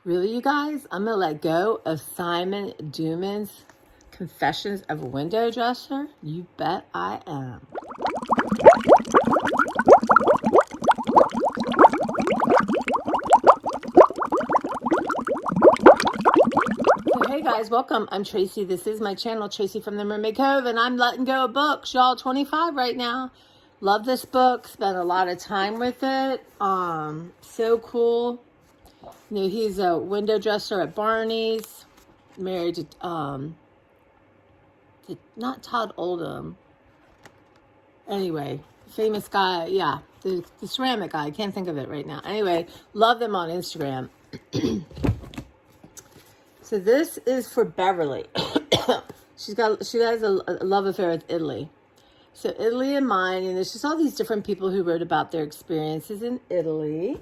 Really, you guys? I'm going to let go of Simon Duman's Confessions of a Window Dresser? You bet I am. So, hey guys, welcome. I'm Tracy. This is my channel, Tracy from the Mermaid Cove, and I'm letting go of books. Y'all, 25 right now. Love this book. Spent a lot of time with it. So cool. You know, he's a window dresser at Barney's, married to not Todd Oldham. Anyway, famous guy, yeah, the ceramic guy. I can't think of it right now. Anyway, love them on Instagram. So this is for Beverly. she has a love affair with Italy. So Italy in mind, and there's just all these different people who wrote about their experiences in Italy.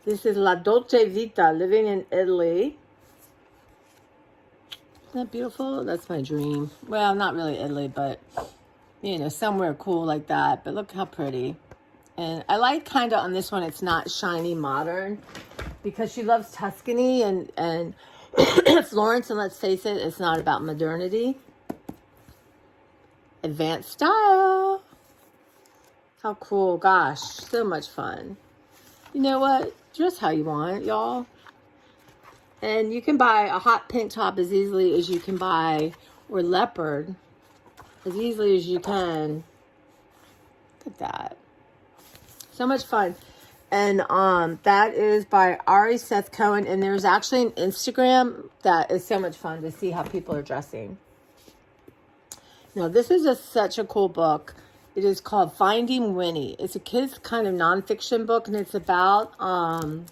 This is La Dolce Vita, living in Italy. Isn't that beautiful? That's my dream. Well, not really Italy, but, you know, somewhere cool like that. But look how pretty. And I like kind of on this one, it's not shiny modern, because she loves Tuscany and Florence, and let's face it, it's not about modernity. Advanced style. How cool. Gosh, so much fun. You know what? Dress how you want, y'all. And you can buy a hot pink top as easily as you can buy, or leopard, as easily as you can. Look at that. So much fun. And that is by Ari Seth Cohen. And there's actually an Instagram that is so much fun to see how people are dressing. Now, this is such a cool book. It is called Finding Winnie. It's a kid's kind of nonfiction book, and it's about, and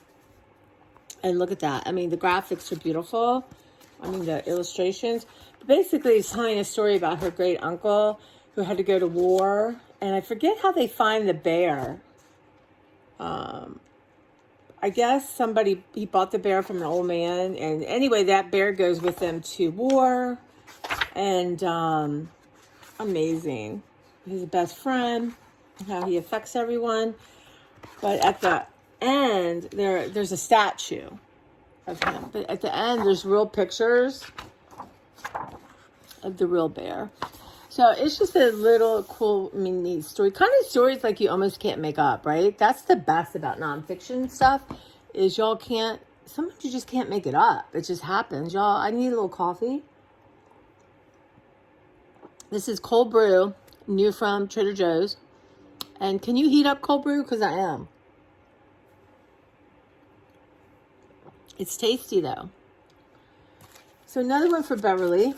look at that. I mean, the graphics are beautiful. I mean, the illustrations. But basically, it's telling a story about her great uncle who had to go to war. And I forget how they find the bear. I guess he bought the bear from an old man. And anyway, that bear goes with them to war. And amazing. He's a best friend, how he affects everyone. But at the end, there's a statue of him. But at the end, there's real pictures of the real bear. So it's just a little cool, neat story. Kind of stories like you almost can't make up, right? That's the best about nonfiction stuff, is sometimes you just can't make it up. It just happens. Y'all, I need a little coffee. This is cold brew. New from Trader Joe's. And can you heat up cold brew? Because I am. It's tasty though. So another one for Beverly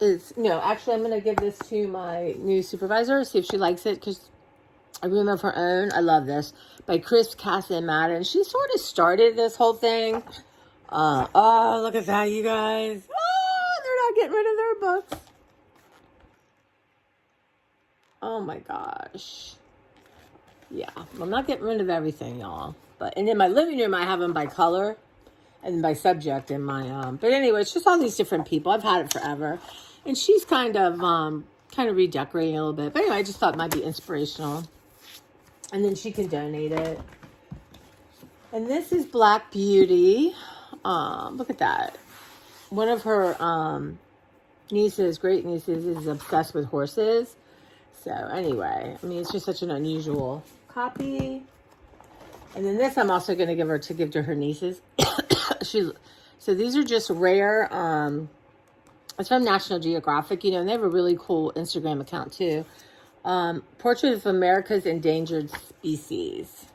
is, actually I'm going to give this to my new supervisor, see if she likes it, because A Room of Her Own. I love this. By Chris, Cassie, and Madden. She sort of started this whole thing. Oh, look at that, you guys. Oh, they're not getting rid of their books. Oh my gosh. Yeah, I'm not getting rid of everything, y'all. And in my living room, I have them by color and by subject in my, but anyway, it's just all these different people. I've had it forever. And she's kind of redecorating a little bit. But anyway, I just thought it might be inspirational. And then she can donate it. And this is Black Beauty. Look at that. One of her nieces, great nieces, is obsessed with horses. So anyway, it's just such an unusual copy. And then this I'm also going to give to her nieces. So these are just rare. It's from National Geographic, and they have a really cool Instagram account too. Portrait of America's Endangered Species.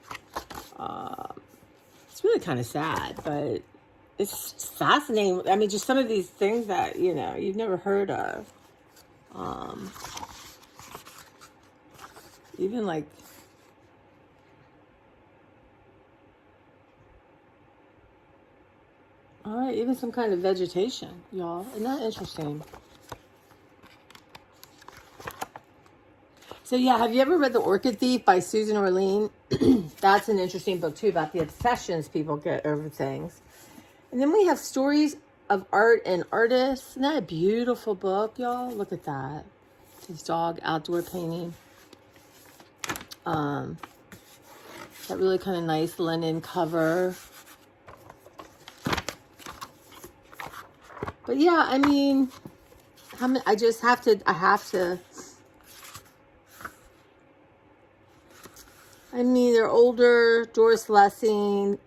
It's really kind of sad, but it's fascinating. Just some of these things that, you've never heard of. Even like, all right, even some kind of vegetation, y'all. Isn't that interesting? So yeah, have you ever read The Orchid Thief by Susan Orlean? That's an interesting book too, about the obsessions people get over things. And then we have Stories of Art and Artists. Isn't that a beautiful book, y'all? Look at that. His dog outdoor painting. That really kind of nice linen cover. But yeah, I mean, I have to. I mean, they're older. Doris Lessing,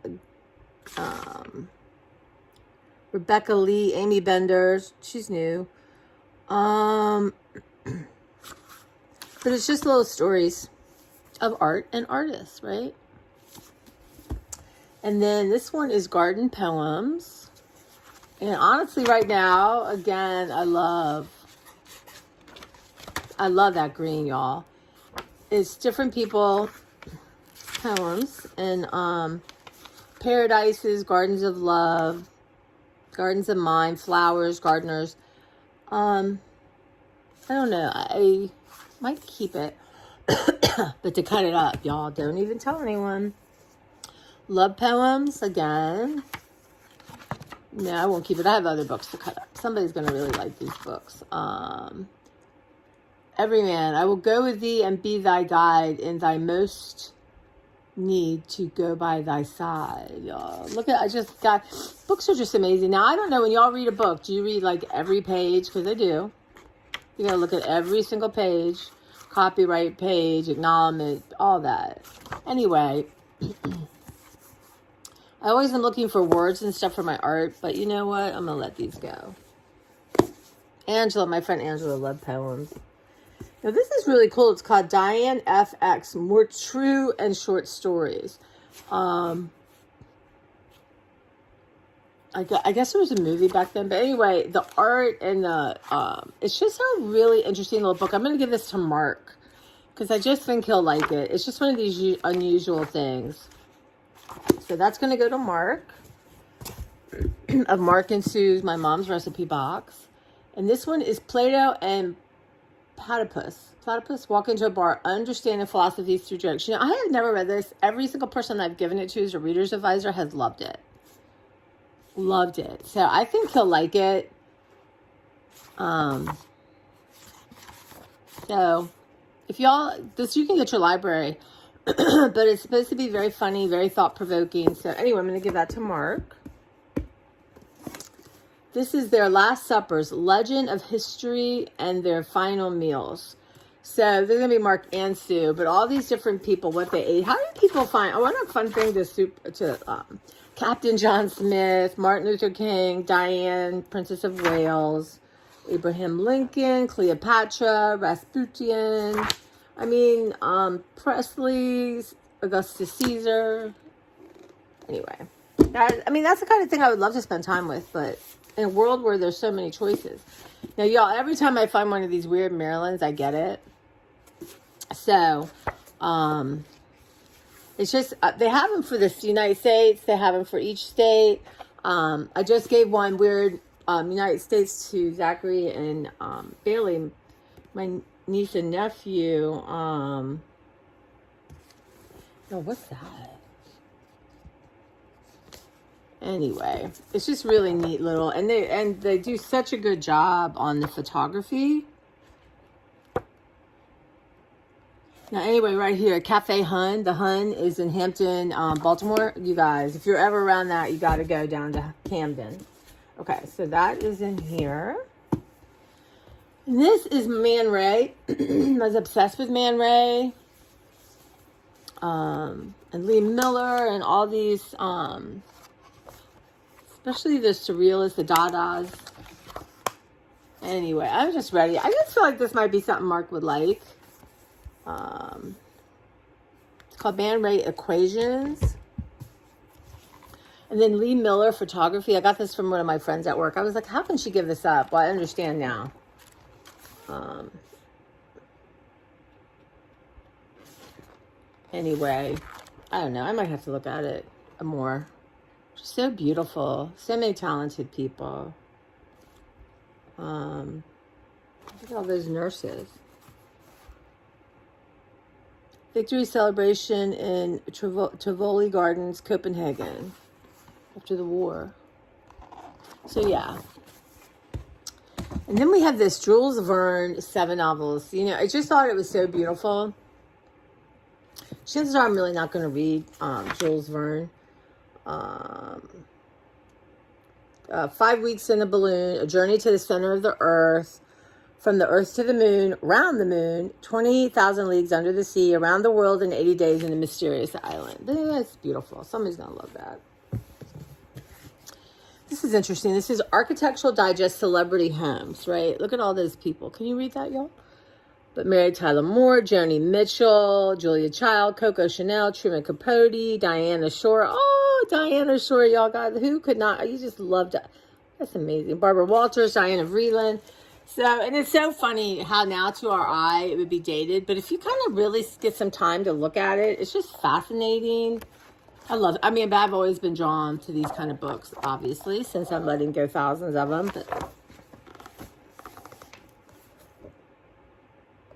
Rebecca Lee, Amy Bender. She's new. But it's just little stories of art and artists, right? And then this one is Garden Poems. And honestly, right now, again, I love that green, y'all. It's different people poems and paradises, gardens of love, gardens of mind, flowers, gardeners. I don't know. I might keep it, but to cut it up, y'all, don't even tell anyone. Love poems again. No, I won't keep it. I have other books to cut up. Somebody's gonna really like these books. Every man, I will go with thee and be thy guide in thy most need to go by thy side, y'all. Look at, I just got, books are just amazing. Now, I don't know, when y'all read a book, do you read like every page? Because I do. You gotta look at every single page, copyright page, acknowledgement, all that. Anyway, I always am looking for words and stuff for my art, but you know what? I'm gonna let these go. Angela, my friend Angela, loved poems. Now, this is really cool. It's called Diane FX, More True and Short Stories. I guess there was a movie back then. But anyway, the art and the... it's just a really interesting little book. I'm going to give this to Mark, because I just think he'll like it. It's just one of these unusual things. So that's going to go to Mark. Of Mark and Sue's My Mom's Recipe Box. And this one is Plato and Platypus walk into a bar, understanding philosophy through jokes. You know, I have never read this. Every single person I've given it to as a reader's advisor has loved it. Loved it. So I think he'll like it. So if y'all, this you can get your library, but it's supposed to be very funny, very thought-provoking. So anyway, I'm going to give that to Mark. This is their Last Suppers, Legend of History and Their Final Meals. So there's going to be Mark and Sue, but all these different people, what they ate. How do people find, what a fun thing to Captain John Smith, Martin Luther King, Diane, Princess of Wales, Abraham Lincoln, Cleopatra, Rasputin, I mean, Presley, Augustus Caesar. Anyway, that's the kind of thing I would love to spend time with, but in a world where there's so many choices. Now, y'all, every time I find one of these weird Marylands, I get it. So, it's just, they have them for the United States. They have them for each state. I just gave one weird United States to Zachary and Bailey, my niece and nephew. Oh, what's that? Anyway, it's just really neat little, and they do such a good job on the photography. Now, anyway, right here, Cafe Hun. The Hun is in Hampton, Baltimore. You guys, if you're ever around that, you got to go down to Camden. Okay, so that is in here. And this is Man Ray. I was obsessed with Man Ray. And Lee Miller and all these, especially the surrealists, the Dadas. Anyway, I'm just ready. I just feel like this might be something Mark would like. It's called Man Ray Equations. And then Lee Miller Photography. I got this from one of my friends at work. I was like, how can she give this up? Well, I understand now. Anyway, I don't know. I might have to look at it more. Just so beautiful. So many talented people. Look at all those nurses. Victory celebration in Tivoli Gardens, Copenhagen, after the war. So, yeah. And then we have this Jules Verne 7 novels. You know, I just thought it was so beautiful. chances are I'm really not going to read Jules Verne. 5 weeks in a balloon, a journey to the center of the earth, from the earth to the moon, round the moon, 20,000 leagues under the sea, around the world in 80 days in a mysterious island. That's beautiful. Somebody's going to love that. This is interesting. This is Architectural Digest Celebrity Homes, right? Look at all those people. Can you read that, y'all? But Mary Tyler Moore, Joni Mitchell, Julia Child, Coco Chanel, Truman Capote, Diana Shore. Oh, Diana Shore, y'all. God, who could not? You just loved it. That's amazing. Barbara Walters, Diana Vreeland. So, and it's so funny how now to our eye it would be dated. But if you kind of really get some time to look at it, it's just fascinating. I love it. I mean, I've always been drawn to these kind of books, obviously, since I'm letting go thousands of them. But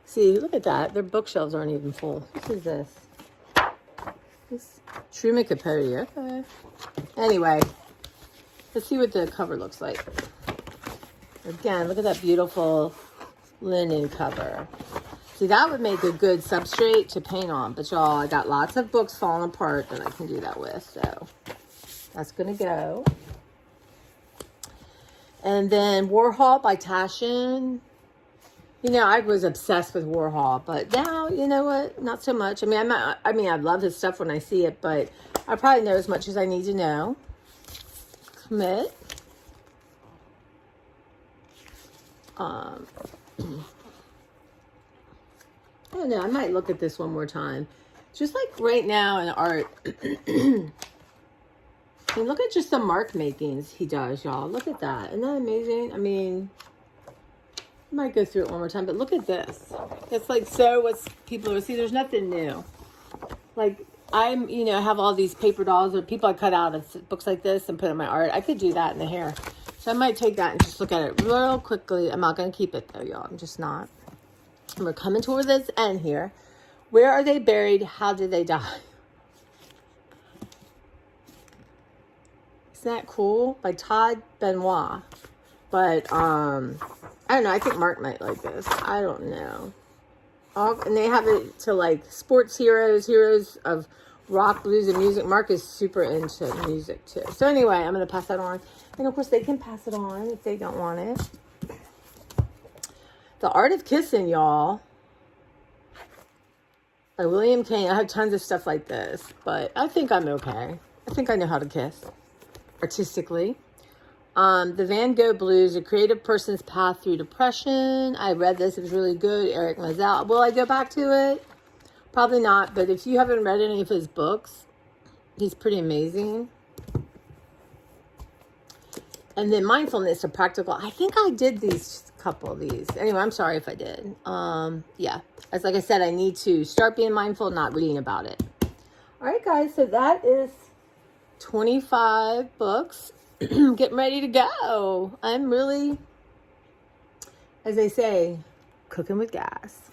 see, look at that. Their bookshelves aren't even full. What is this? This Truman Capote. Okay. Anyway, let's see what the cover looks like. Again, look at that beautiful linen cover. See, that would make a good substrate to paint on. But y'all, I got lots of books falling apart that I can do that with. So that's going to go. And then Warhol by Taschen. You know, I was obsessed with Warhol, but now, you know what? Not so much. I mean, I love his stuff when I see it, but I probably know as much as I need to know. Commit. I don't know. I might look at this one more time. Just like right now in art. I mean, look at just the mark makings he does, y'all. Look at that. Isn't that amazing? I mean, I might go through it one more time, but look at this. It's like, so what's people are, see, there's nothing new. Like, I'm, you know, have all these paper dolls or people I cut out of books like this and put in my art. I could do that in the hair. So I might take that and just look at it real quickly. I'm not going to keep it though, y'all. I'm just not. And we're coming toward this end here. Where are they buried? How did they die? Isn't that cool? By Todd Benoit. But, I don't know. I think Mark might like this. I don't know. And they have it to like sports heroes, heroes of rock, blues, and music. Mark is super into music too. So anyway, I'm going to pass that on. And of course, they can pass it on if they don't want it. The Art of Kissing, y'all. By William Kane. I have tons of stuff like this, but I think I'm okay. I think I know how to kiss artistically. The Van Gogh Blues, A Creative Person's Path Through Depression. I read this. It was really good. Eric Mazel. Will I go back to it? Probably not. But if you haven't read any of his books, he's pretty amazing. And then Mindfulness, A Practical. I think I did these couple of these. Anyway, I'm sorry if I did. Yeah. As like I said, I need to start being mindful, not reading about it. All right, guys. So that is 25 books. Getting ready to go. I'm really, as they say, cooking with gas.